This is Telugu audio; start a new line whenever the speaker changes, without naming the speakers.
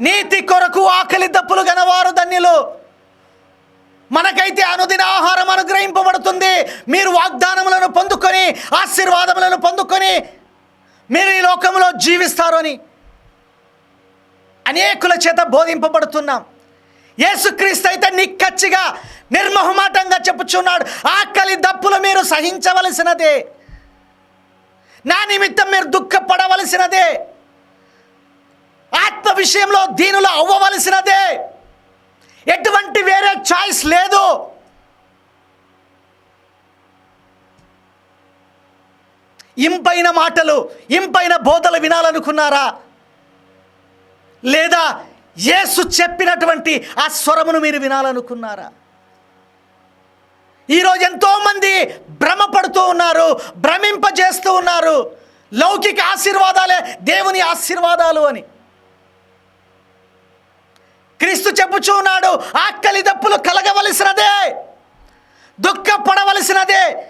నీతి కొరకు ఆకలి దప్పులు గనవారు ధన్యులు. మనకైతే అనుదిన ఆహారం అనుగ్రహింపబడుతుంది. మీరు వాగ్దానములను పొందుకొని ఆశీర్వాదములను పొందుకొని మీరు ఈ లోకంలో జీవిస్తారు అని అనేకుల చేత బోధింపబడుతున్నాం. యేసుక్రీస్తు అయితే నిక్కచ్చిగా నిర్మోహమాటంగా చెప్పుచున్నాడు, ఆకలి దప్పులు మీరు సహించవలసినదే, నా నిమిత్తం మీరు దుఃఖపడవలసినదే, ఆత్మ విషయంలో దీనులు అవ్వవలసినదే, ఎటువంటి వేరే చాయిస్ లేదు. ఇంపైన మాటలు, ఇంపైన బోధలు వినాలనుకున్నారా? లేదా యేసు చెప్పినటువంటి ఆ స్వరమును మీరు వినాలనుకున్నారా? ఈరోజు ఎంతోమంది భ్రమపడుతూ ఉన్నారు, భ్రమింపజేస్తూ ఉన్నారు, లౌకిక ఆశీర్వాదాలే దేవుని ఆశీర్వాదాలు అని. క్రీస్తు చెప్పుచూ ఉన్నాడు, ఆకలి